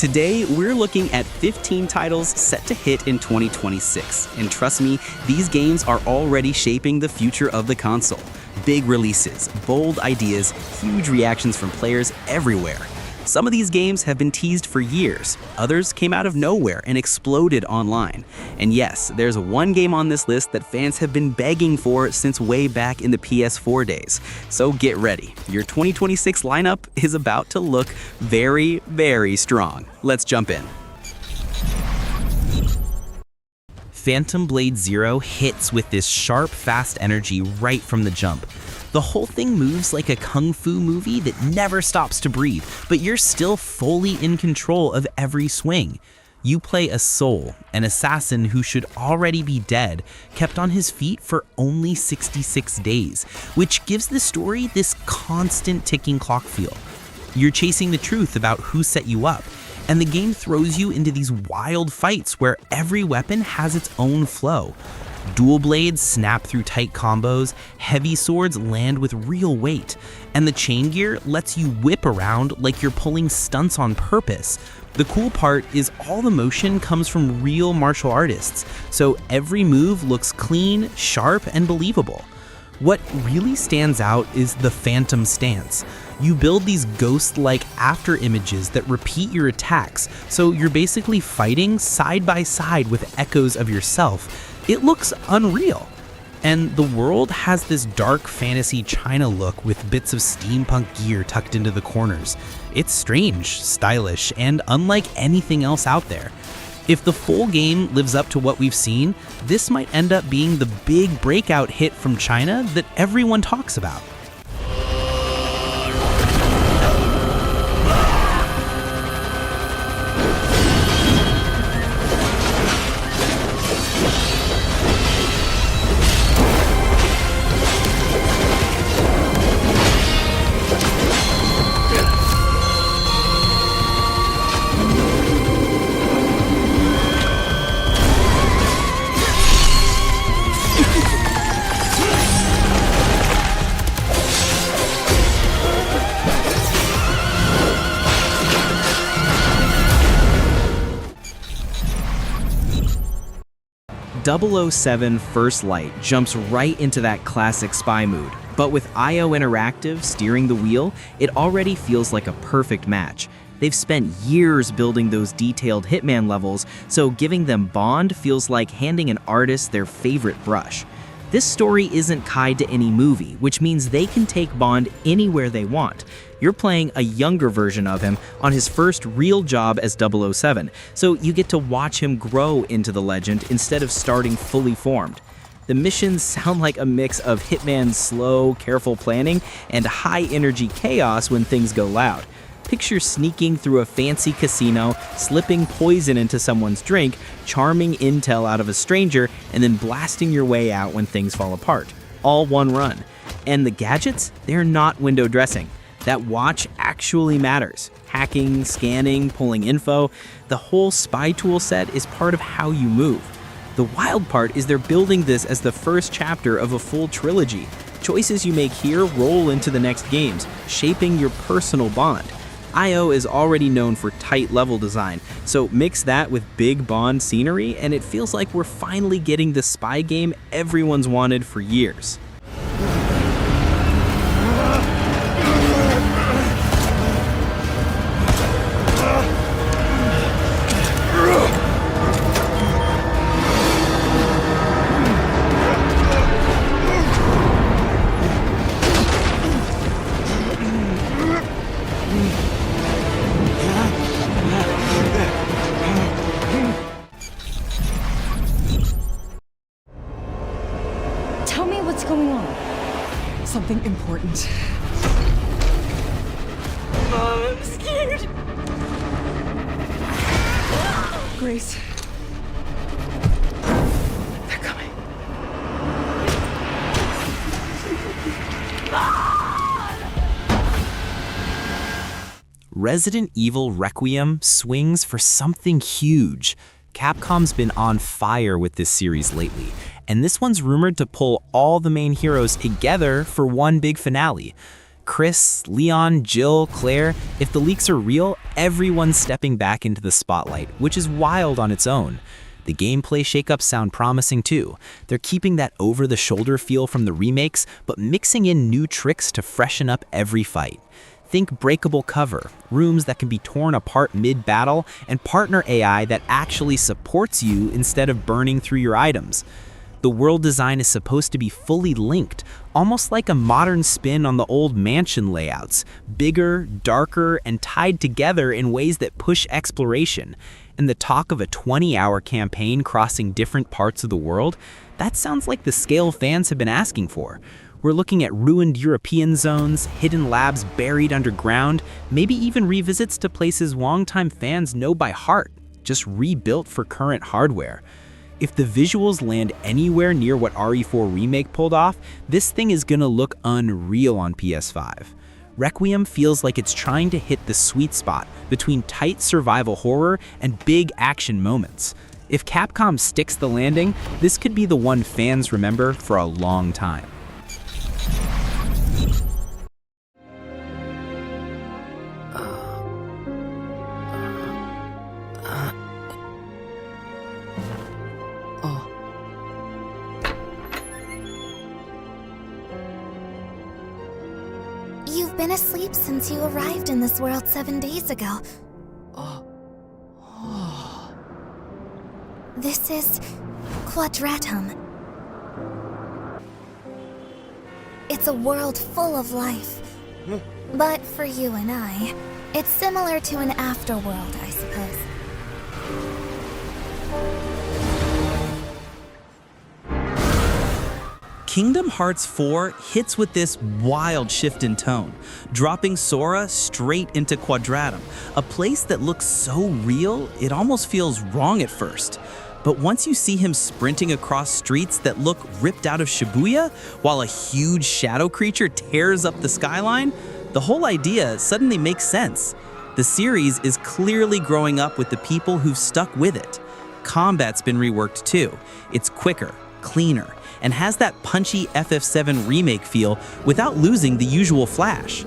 Today, we're looking at 15 titles set to hit in 2026. And trust me, these games are already shaping the future of the console. Big releases, bold ideas, huge reactions from players everywhere. Some of these games have been teased for years. Others came out of nowhere and exploded online. And yes, there's one game on this list that fans have been begging for since way back in the PS4 days. So get ready. Your 2026 lineup is about to look very, very strong. Let's jump in. Phantom Blade Zero hits with this sharp, fast energy right from the jump. The whole thing moves like a kung fu movie that never stops to breathe, but you're still fully in control of every swing. You play a soul, an assassin who should already be dead, kept on his feet for only 66 days, which gives the story this constant ticking clock feel. You're chasing the truth about who set you up, and the game throws you into these wild fights where every weapon has its own flow. Dual blades snap through tight combos, heavy swords land with real weight, and the chain gear lets you whip around like you're pulling stunts on purpose. The cool part is all the motion comes from real martial artists, so every move looks clean, sharp, and believable. What really stands out is the Phantom stance. You build these ghost-like after images that repeat your attacks, so you're basically fighting side by side with echoes of yourself. It looks unreal. And the world has this dark fantasy China look with bits of steampunk gear tucked into the corners. It's strange, stylish, and unlike anything else out there. If the full game lives up to what we've seen, this might end up being the big breakout hit from China that everyone talks about. .007 First Light jumps right into that classic spy mood, but with IO Interactive steering the wheel, it already feels like a perfect match. They've spent years building those detailed Hitman levels, so giving them Bond feels like handing an artist their favorite brush. This story isn't tied to any movie, which means they can take Bond anywhere they want. You're playing a younger version of him on his first real job as 007, so you get to watch him grow into the legend instead of starting fully formed. The missions sound like a mix of Hitman's slow, careful planning and high-energy chaos when things go loud. Picture sneaking through a fancy casino, slipping poison into someone's drink, charming intel out of a stranger, and then blasting your way out when things fall apart. All one run. And the gadgets? They're not window dressing. That watch actually matters. Hacking, scanning, pulling info, the whole spy tool set is part of how you move. The wild part is they're building this as the first chapter of a full trilogy. Choices you make here roll into the next games, shaping your personal Bond. IO is already known for tight level design, so mix that with big Bond scenery and it feels like we're finally getting the spy game everyone's wanted for years. Tell me what's going on. Something important. I'm scared. Grace. They're coming. Resident Evil Requiem swings for something huge. Capcom's been on fire with this series lately, and this one's rumored to pull all the main heroes together for one big finale. Chris, Leon, Jill, Claire, if the leaks are real, everyone's stepping back into the spotlight, which is wild on its own. The gameplay shakeups sound promising too. They're keeping that over-the-shoulder feel from the remakes, but mixing in new tricks to freshen up every fight. Think breakable cover, rooms that can be torn apart mid-battle, and partner AI that actually supports you instead of burning through your items. The world design is supposed to be fully linked, almost like a modern spin on the old mansion layouts, bigger, darker, and tied together in ways that push exploration. And the talk of a 20-hour campaign crossing different parts of the world, that sounds like the scale fans have been asking for. We're looking at ruined European zones, hidden labs buried underground, maybe even revisits to places longtime fans know by heart, just rebuilt for current hardware. If the visuals land anywhere near what RE4 Remake pulled off, this thing is gonna look unreal on PS5. Requiem feels like it's trying to hit the sweet spot between tight survival horror and big action moments. If Capcom sticks the landing, this could be the one fans remember for a long time. You've been asleep since you arrived in this world 7 days ago. This is Quadratum. It's a world full of life. But for you and I, it's similar to an afterworld, I suppose. Kingdom Hearts 4 hits with this wild shift in tone, dropping Sora straight into Quadratum, a place that looks so real it almost feels wrong at first. But once you see him sprinting across streets that look ripped out of Shibuya, while a huge shadow creature tears up the skyline, the whole idea suddenly makes sense. The series is clearly growing up with the people who've stuck with it. Combat's been reworked too. It's quicker, cleaner, and has that punchy FF7 remake feel without losing the usual flash.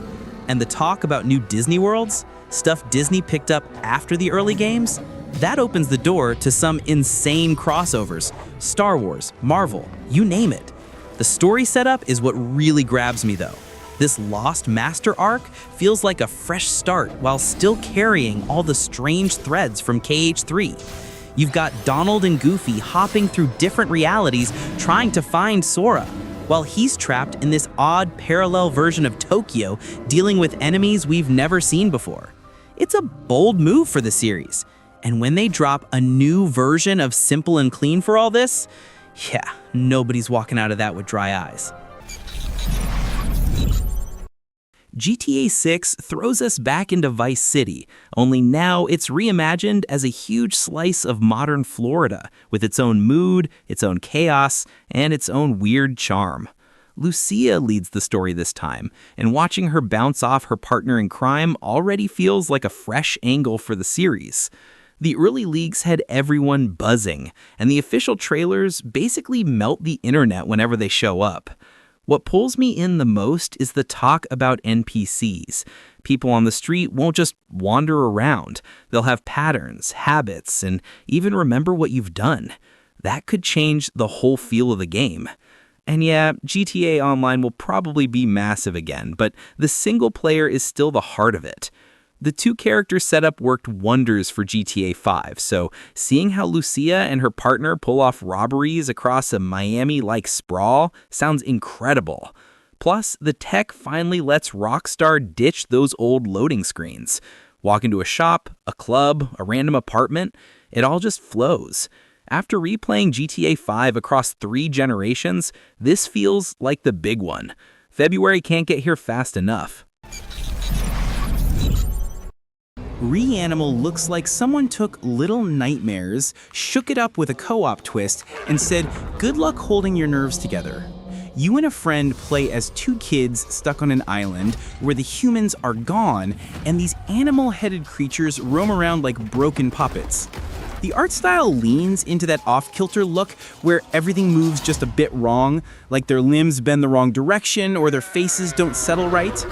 And the talk about new Disney worlds, stuff Disney picked up after the early games, that opens the door to some insane crossovers. Star Wars, Marvel, you name it. The story setup is what really grabs me though. This Lost Master arc feels like a fresh start while still carrying all the strange threads from KH3. You've got Donald and Goofy hopping through different realities trying to find Sora, while he's trapped in this odd parallel version of Tokyo dealing with enemies we've never seen before. It's a bold move for the series, and when they drop a new version of Simple and Clean for all this, yeah, nobody's walking out of that with dry eyes. GTA 6 throws us back into Vice City, only now it's reimagined as a huge slice of modern Florida, with its own mood, its own chaos, and its own weird charm. Lucia leads the story this time, and watching her bounce off her partner in crime already feels like a fresh angle for the series. The early leaks had everyone buzzing, and the official trailers basically melt the internet whenever they show up. What pulls me in the most is the talk about NPCs. People on the street won't just wander around. They'll have patterns, habits, and even remember what you've done. That could change the whole feel of the game. And yeah, GTA Online will probably be massive again, but the single player is still the heart of it. The two-character setup worked wonders for GTA 5, so seeing how Lucia and her partner pull off robberies across a Miami-like sprawl sounds incredible. Plus, the tech finally lets Rockstar ditch those old loading screens. Walk into a shop, a club, a random apartment, it all just flows. After replaying GTA 5 across 3 generations, this feels like the big one. February can't get here fast enough. Reanimal looks like someone took Little Nightmares, shook it up with a co-op twist, and said, good luck holding your nerves together. You and a friend play as 2 kids stuck on an island where the humans are gone, and these animal-headed creatures roam around like broken puppets. The art style leans into that off-kilter look where everything moves just a bit wrong, like their limbs bend the wrong direction or their faces don't settle right.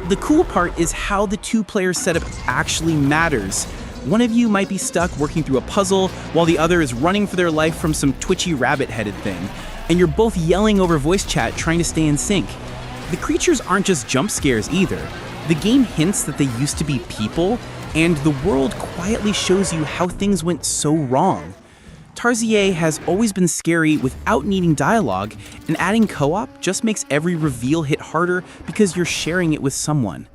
The cool part is how the two-player setup actually matters. One of you might be stuck working through a puzzle, while the other is running for their life from some twitchy rabbit-headed thing. And you're both yelling over voice chat trying to stay in sync. The creatures aren't just jump scares either. The game hints that they used to be people, and the world quietly shows you how things went so wrong. Tarsier has always been scary without needing dialogue, and adding co-op just makes every reveal hit harder because you're sharing it with someone.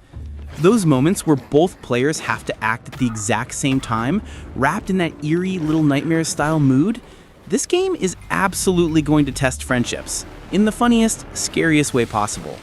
Those moments where both players have to act at the exact same time, wrapped in that eerie Little Nightmares-style mood, this game is absolutely going to test friendships, in the funniest, scariest way possible.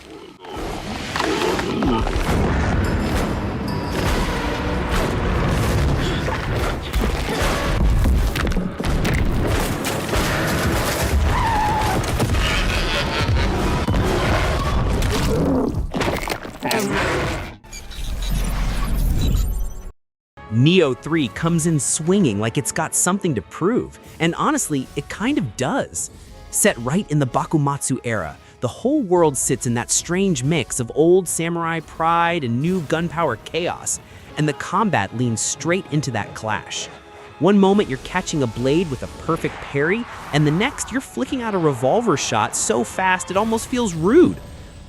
Nioh 3 comes in swinging like it's got something to prove, and honestly, it kind of does. Set right in the Bakumatsu era, the whole world sits in that strange mix of old samurai pride and new gunpowder chaos, and the combat leans straight into that clash. One moment you're catching a blade with a perfect parry, and the next you're flicking out a revolver shot so fast it almost feels rude.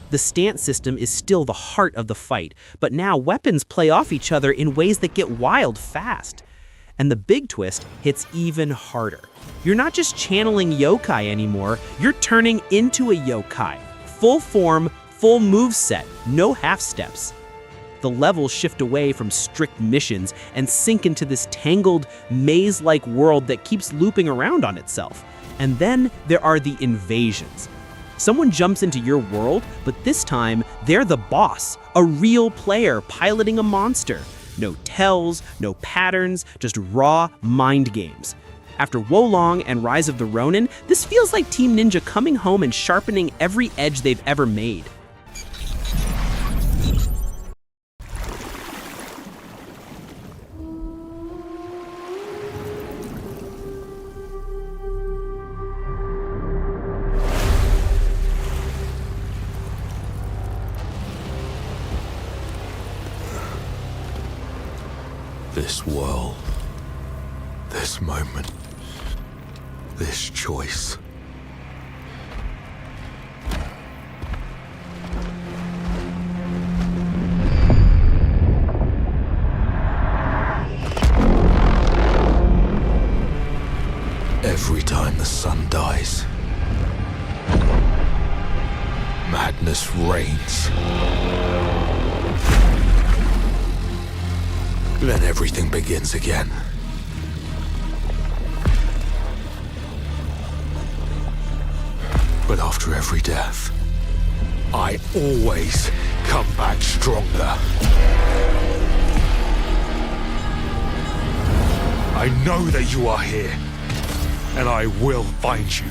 The stance system is still the heart of the fight, but now weapons play off each other in ways that get wild fast. And the big twist hits even harder. You're not just channeling yokai anymore, you're turning into a yokai. Full form, full moveset, no half steps. The levels shift away from strict missions and sink into this tangled, maze-like world that keeps looping around on itself. And then there are the invasions. Someone jumps into your world, but this time, they're the boss, a real player piloting a monster. No tells, no patterns, just raw mind games. After Wolong and Rise of the Ronin, this feels like Team Ninja coming home and sharpening every edge they've ever made. This world, this moment, this choice. Every time the sun dies, madness reigns. Then everything begins again. But after every death, I always come back stronger. I know that you are here, and I will find you.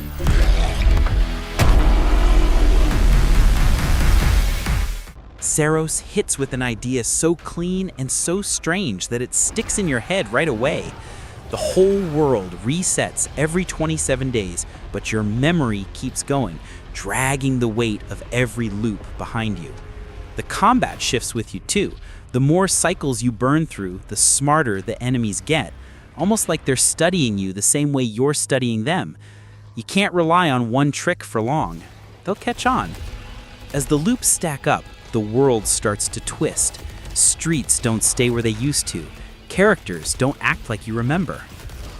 Saros hits with an idea so clean and so strange that it sticks in your head right away. The whole world resets every 27 days, but your memory keeps going, dragging the weight of every loop behind you. The combat shifts with you too. The more cycles you burn through, the smarter the enemies get, almost like they're studying you the same way you're studying them. You can't rely on one trick for long. They'll catch on. As the loops stack up, the world starts to twist. Streets don't stay where they used to. Characters don't act like you remember.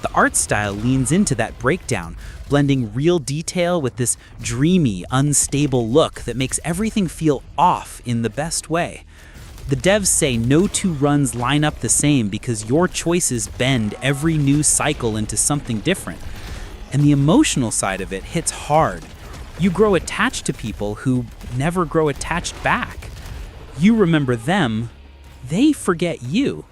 The art style leans into that breakdown, blending real detail with this dreamy, unstable look that makes everything feel off in the best way. The devs say no two runs line up the same because your choices bend every new cycle into something different. And the emotional side of it hits hard. You grow attached to people who never grow attached back. You remember them, they forget you.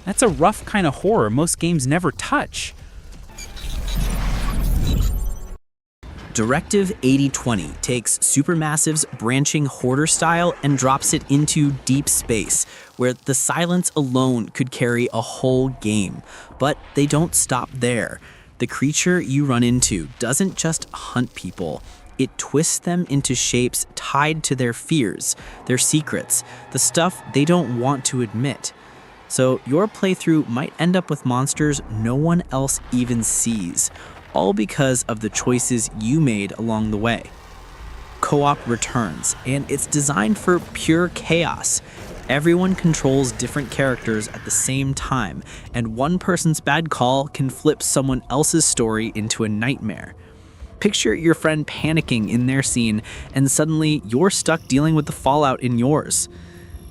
That's a rough kind of horror most games never touch. Directive 8020 takes Supermassive's branching hoarder style and drops it into deep space, where the silence alone could carry a whole game. But they don't stop there. The creature you run into doesn't just hunt people. It twists them into shapes tied to their fears, their secrets, the stuff they don't want to admit. So your playthrough might end up with monsters no one else even sees, all because of the choices you made along the way. Co-op returns, and it's designed for pure chaos. Everyone controls different characters at the same time, and one person's bad call can flip someone else's story into a nightmare. Picture your friend panicking in their scene, and suddenly you're stuck dealing with the fallout in yours.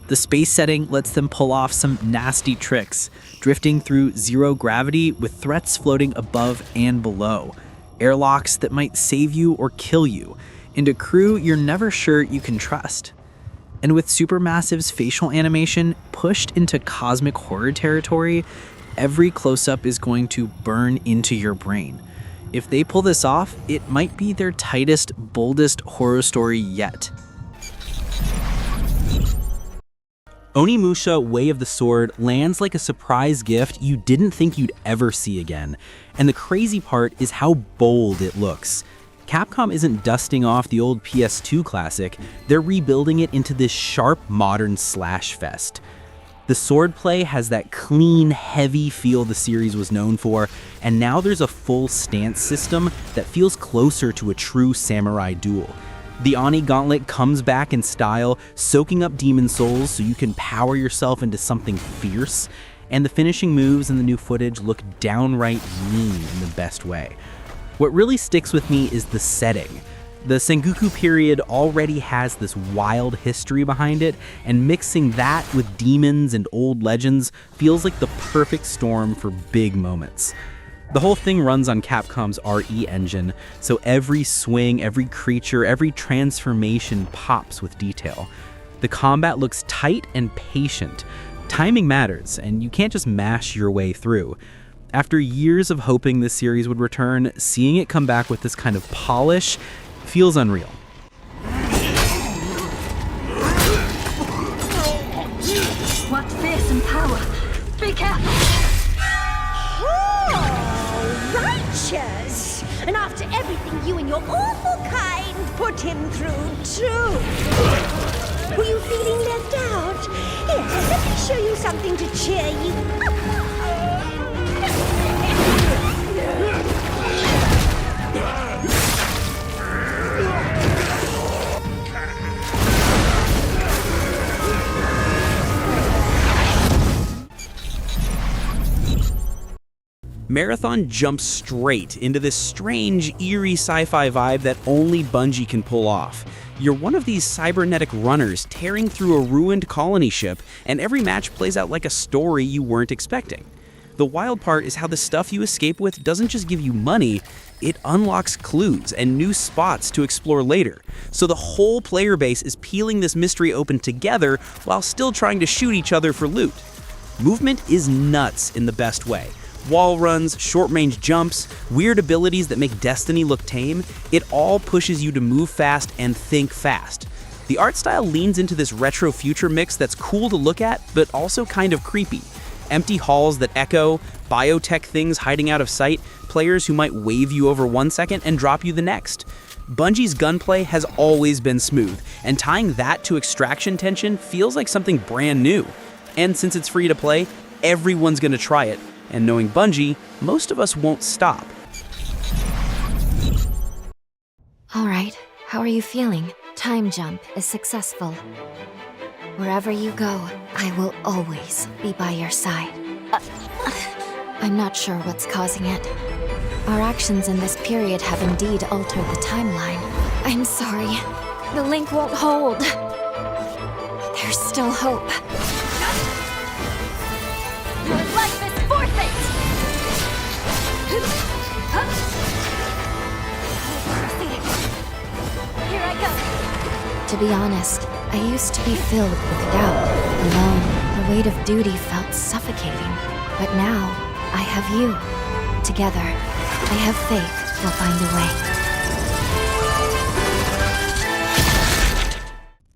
The space setting lets them pull off some nasty tricks, drifting through zero gravity with threats floating above and below, airlocks that might save you or kill you, and a crew you're never sure you can trust. And with Supermassive's facial animation pushed into cosmic horror territory, every close-up is going to burn into your brain. If they pull this off, it might be their tightest, boldest horror story yet. Onimusha Way of the Sword lands like a surprise gift you didn't think you'd ever see again. And the crazy part is how bold it looks. Capcom isn't dusting off the old PS2 classic, they're rebuilding it into this sharp modern slash fest. The swordplay has that clean, heavy feel the series was known for, and now there's a full stance system that feels closer to a true samurai duel. The Oni Gauntlet comes back in style, soaking up demon souls so you can power yourself into something fierce, and the finishing moves in the new footage look downright mean in the best way. What really sticks with me is the setting. The Sengoku period already has this wild history behind it, and mixing that with demons and old legends feels like the perfect storm for big moments. The whole thing runs on Capcom's RE engine, so every swing, every creature, every transformation pops with detail. The combat looks tight and patient. Timing matters, and you can't just mash your way through. After years of hoping this series would return, seeing it come back with this kind of polish feels unreal. What fearsome power! Be careful! Oh, righteous! And after everything you and your awful kind put him through, too! Were you feeling left out? Here, let me show you something to cheer you up. Marathon jumps straight into this strange, eerie sci-fi vibe that only Bungie can pull off. You're one of these cybernetic runners tearing through a ruined colony ship, and every match plays out like a story you weren't expecting. The wild part is how the stuff you escape with doesn't just give you money, it unlocks clues and new spots to explore later. So the whole player base is peeling this mystery open together while still trying to shoot each other for loot. Movement is nuts in the best way. Wall runs, short-range jumps, weird abilities that make Destiny look tame, it all pushes you to move fast and think fast. The art style leans into this retro future mix that's cool to look at, but also kind of creepy. Empty halls that echo, biotech things hiding out of sight, players who might wave you over 1 second and drop you the next. Bungie's gunplay has always been smooth, and tying that to extraction tension feels like something brand new. And since it's free to play, everyone's gonna try it. And knowing Bungie, most of us won't stop. Alright, how are you feeling? Time jump is successful. Wherever you go, I will always be by your side. I'm not sure what's causing it. Our actions in this period have indeed altered the timeline. I'm sorry. The link won't hold. There's still hope. Your life is forfeit! Here I go. To be honest, I used to be filled with doubt, alone. The weight of duty felt suffocating. But now, I have you. Together, I have faith we'll find a way.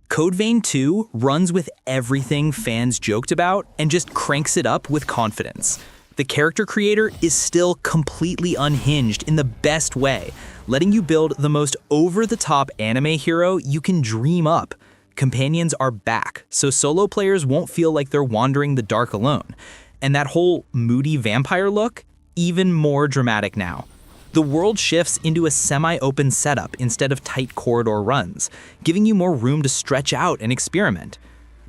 Code Vein 2 runs with everything fans joked about and just cranks it up with confidence. The character creator is still completely unhinged in the best way, letting you build the most over-the-top anime hero you can dream up. Companions are back, so solo players won't feel like they're wandering the dark alone. And that whole moody vampire look, even more dramatic now. The world shifts into a semi-open setup instead of tight corridor runs, giving you more room to stretch out and experiment.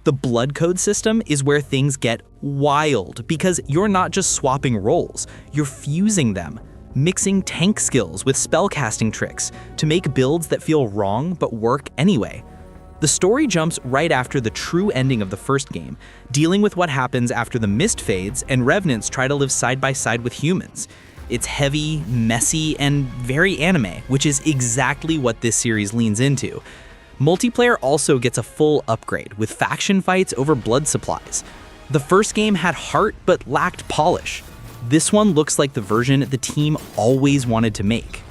The blood code system is where things get wild, because you're not just swapping roles, you're fusing them, mixing tank skills with spellcasting tricks to make builds that feel wrong but work anyway. The story jumps right after the true ending of the first game, dealing with what happens after the mist fades and revenants try to live side by side with humans. It's heavy, messy, and very anime, which is exactly what this series leans into. Multiplayer also gets a full upgrade, with faction fights over blood supplies. The first game had heart but lacked polish. This one looks like the version the team always wanted to make.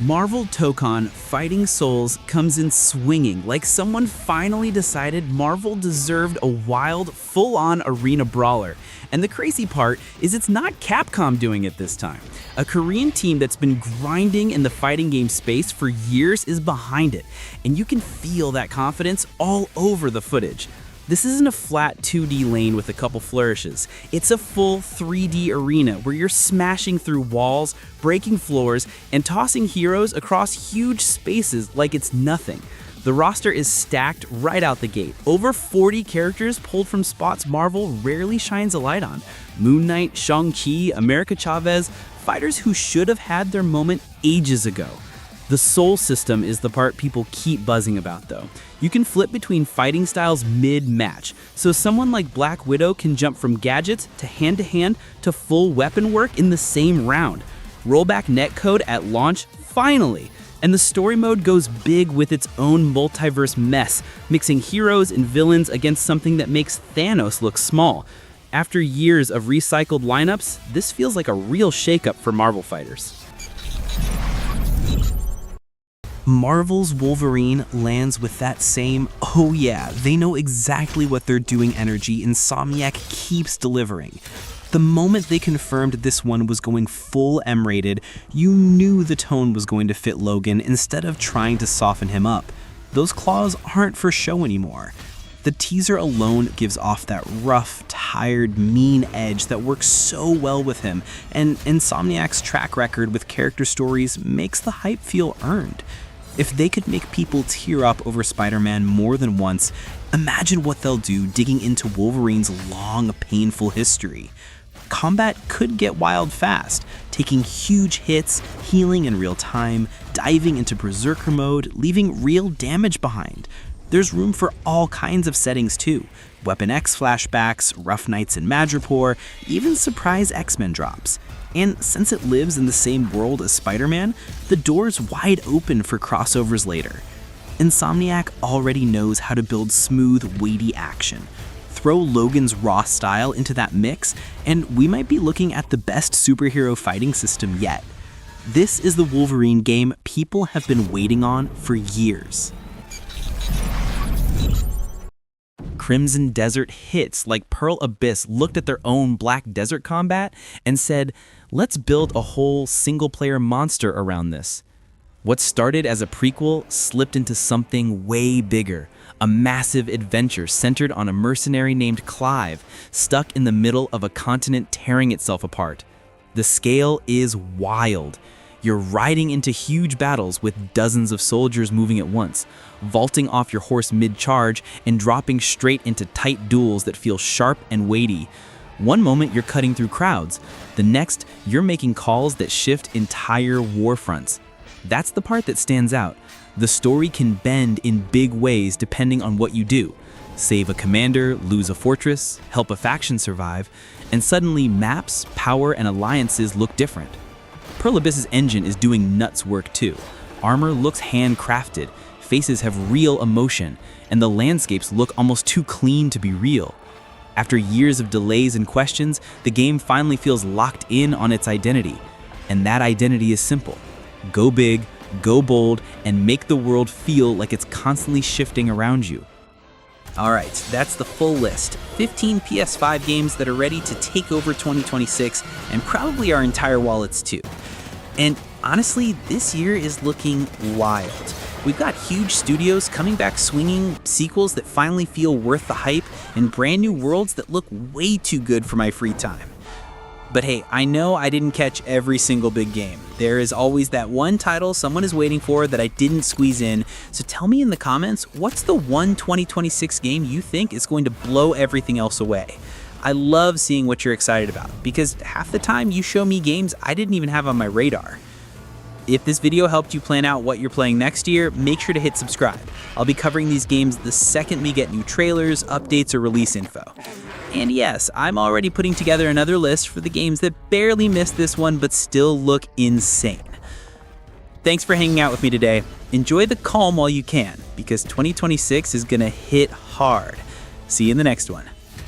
Marvel Tokon Fighting Souls comes in swinging, like someone finally decided Marvel deserved a wild, full-on arena brawler. And the crazy part is it's not Capcom doing it this time. A Korean team that's been grinding in the fighting game space for years is behind it, and you can feel that confidence all over the footage. This isn't a flat 2D lane with a couple flourishes. It's a full 3D arena where you're smashing through walls, breaking floors, and tossing heroes across huge spaces like it's nothing. The roster is stacked right out the gate. Over 40 characters pulled from spots Marvel rarely shines a light on. Moon Knight, Shang-Chi, America Chavez, fighters who should have had their moment ages ago. The soul system is the part people keep buzzing about though. You can flip between fighting styles mid-match, so someone like Black Widow can jump from gadgets to hand to full weapon work in the same round. Rollback netcode at launch, finally! And the story mode goes big with its own multiverse mess, mixing heroes and villains against something that makes Thanos look small. After years of recycled lineups, this feels like a real shakeup for Marvel fighters. Marvel's Wolverine lands with that same, oh yeah, they know exactly what they're doing energy Insomniac keeps delivering. The moment they confirmed this one was going full M-rated, you knew the tone was going to fit Logan instead of trying to soften him up. Those claws aren't for show anymore. The teaser alone gives off that rough, tired, mean edge that works so well with him, and Insomniac's track record with character stories makes the hype feel earned. If they could make people tear up over Spider-Man more than once, imagine what they'll do digging into Wolverine's long, painful history. Combat could get wild fast, taking huge hits, healing in real time, diving into Berserker mode, leaving real damage behind. There's room for all kinds of settings too. Weapon X flashbacks, Rough Nights in Madripoor, even surprise X-Men drops. And since it lives in the same world as Spider-Man, the door's wide open for crossovers later. Insomniac already knows how to build smooth, weighty action. Throw Logan's raw style into that mix, and we might be looking at the best superhero fighting system yet. This is the Wolverine game people have been waiting on for years. Crimson Desert hits like Pearl Abyss looked at their own Black Desert combat and said, let's build a whole single-player monster around this. What started as a prequel slipped into something way bigger, a massive adventure centered on a mercenary named Clive, stuck in the middle of a continent tearing itself apart. The scale is wild. You're riding into huge battles with dozens of soldiers moving at once, vaulting off your horse mid-charge and dropping straight into tight duels that feel sharp and weighty. One moment you're cutting through crowds, the next you're making calls that shift entire war fronts. That's the part that stands out. The story can bend in big ways depending on what you do. Save a commander, lose a fortress, help a faction survive, And suddenly maps, power, and alliances look different. Pearl Abyss's engine is doing nuts work too. Armor looks handcrafted, faces have real emotion, and the landscapes look almost too clean to be real. After years of delays and questions, the game finally feels locked in on its identity. And that identity is simple. Go big, go bold, and make the world feel like it's constantly shifting around you. Alright, that's the full list. 15 PS5 games that are ready to take over 2026, and probably our entire wallets too. And honestly, this year is looking wild. We've got huge studios coming back swinging, sequels that finally feel worth the hype, and brand new worlds that look way too good for my free time. But hey, I know I didn't catch every single big game. There is always that one title someone is waiting for that I didn't squeeze in, so tell me in the comments, what's the one 2026 game you think is going to blow everything else away? I love seeing what you're excited about, because half the time you show me games I didn't even have on my radar. If this video helped you plan out what you're playing next year, make sure to hit subscribe. I'll be covering these games the second we get new trailers, updates, or release info. And yes, I'm already putting together another list for the games that barely missed this one but still look insane. Thanks for hanging out with me today. Enjoy the calm while you can, because 2026 is gonna hit hard. See you in the next one.